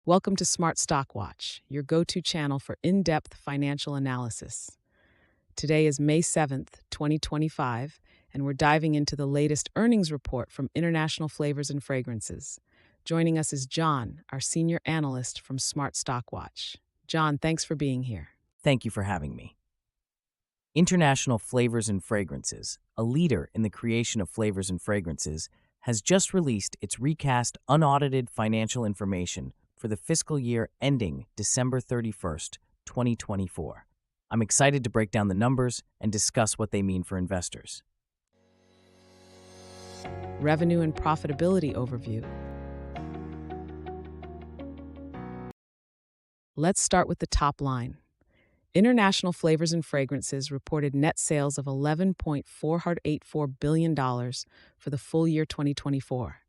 Welcome to Smart Stock Watch, your go-to channel for in-depth financial analysis. Today is May 7th, 2025, and we're diving into the latest earnings report from International Flavors and Fragrances. Joining us is John, our senior analyst from Smart Stock Watch. John, thanks for being here. Thank you for having me. International Flavors and Fragrances, a leader in the creation of flavors and fragrances, has just released its recast unaudited financial information for the fiscal year ending December 31st, 2024. I'm excited to break down the numbers and discuss what they mean for investors. Revenue and profitability overview. Let's start with the top line. International Flavors and Fragrances reported net sales of $11.484 billion for the full year 2024.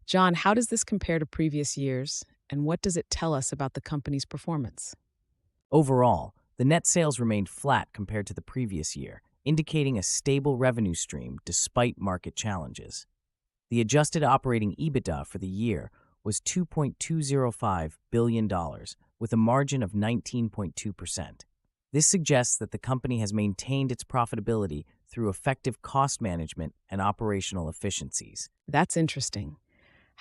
John, how does this compare to previous years, and what does it tell us about the company's performance? Overall, the net sales remained flat compared to the previous year, indicating a stable revenue stream despite market challenges. The adjusted operating EBITDA for the year was $2.205 billion, with a margin of 19.2%. This suggests that the company has maintained its profitability through effective cost management and operational efficiencies. That's interesting.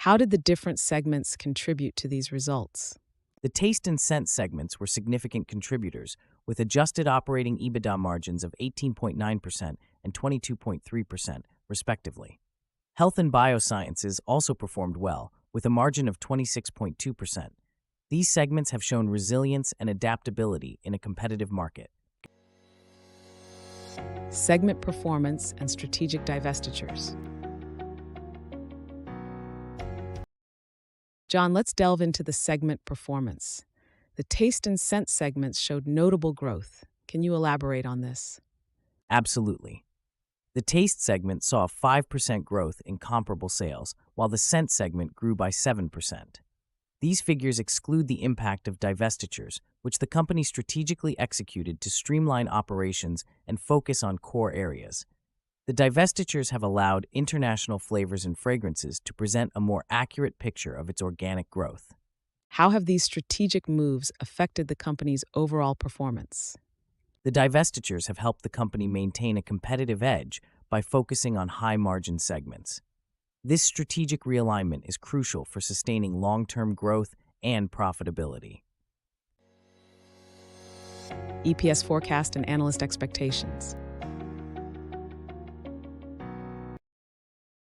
How did the different segments contribute to these results? The taste and scent segments were significant contributors, with adjusted operating EBITDA margins of 18.9% and 22.3%, respectively. Health and biosciences also performed well, with a margin of 26.2%. These segments have shown resilience and adaptability in a competitive market. Segment performance and strategic divestitures. John, let's delve into the segment performance. The taste and scent segments showed notable growth. Can you elaborate on this? Absolutely. The taste segment saw a 5% growth in comparable sales, while the scent segment grew by 7%. These figures exclude the impact of divestitures, which the company strategically executed to streamline operations and focus on core areas. The divestitures have allowed International Flavors and Fragrances to present a more accurate picture of its organic growth. How have these strategic moves affected the company's overall performance? The divestitures have helped the company maintain a competitive edge by focusing on high-margin segments. This strategic realignment is crucial for sustaining long-term growth and profitability. EPS forecast and analyst expectations.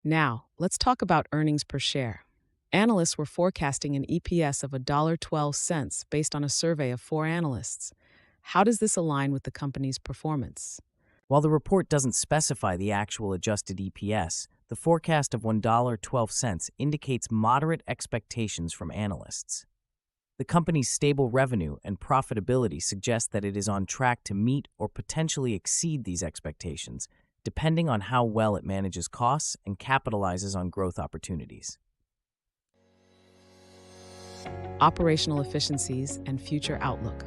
Now, let's talk about earnings per share. Analysts were forecasting an EPS of $1.12 based on a survey of 4 analysts. How does this align with the company's performance? While the report doesn't specify the actual adjusted EPS, the forecast of $1.12 indicates moderate expectations from analysts. The company's stable revenue and profitability suggest that it is on track to meet or potentially exceed these expectations, depending on how well it manages costs and capitalizes on growth opportunities. Operational efficiencies and future outlook.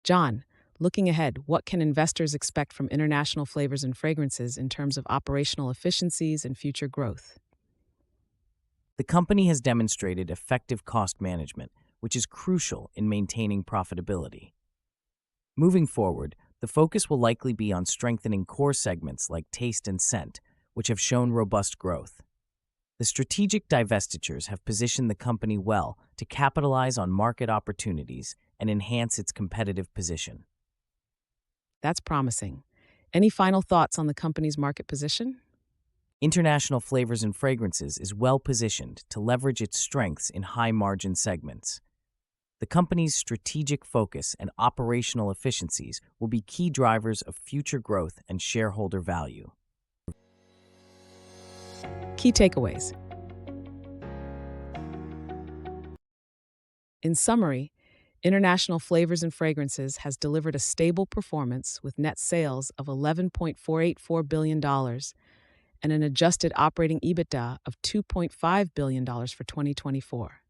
John, looking ahead, what can investors expect from International Flavors and Fragrances in terms of operational efficiencies and future growth? The company has demonstrated effective cost management, which is crucial in maintaining profitability. Moving forward, the focus will likely be on strengthening core segments like taste and scent, which have shown robust growth. The strategic divestitures have positioned the company well to capitalize on market opportunities and enhance its competitive position. That's promising. Any final thoughts on the company's market position? International Flavors and Fragrances is well positioned to leverage its strengths in high-margin segments. The company's strategic focus and operational efficiencies will be key drivers of future growth and shareholder value. Key takeaways. In summary, International Flavors and Fragrances has delivered a stable performance with net sales of $11.484 billion and an adjusted operating EBITDA of $2.5 billion for 2024.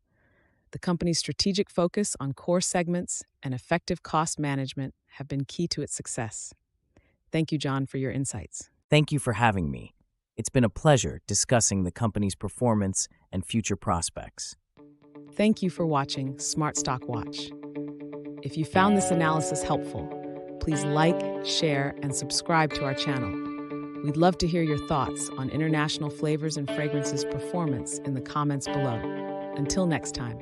The company's strategic focus on core segments and effective cost management have been key to its success. Thank you, John, for your insights. Thank you for having me. It's been a pleasure discussing the company's performance and future prospects. Thank you for watching Smart Stock Watch. If you found this analysis helpful, please like, share, and subscribe to our channel. We'd love to hear your thoughts on International Flavors and Fragrances performance in the comments below. Until next time.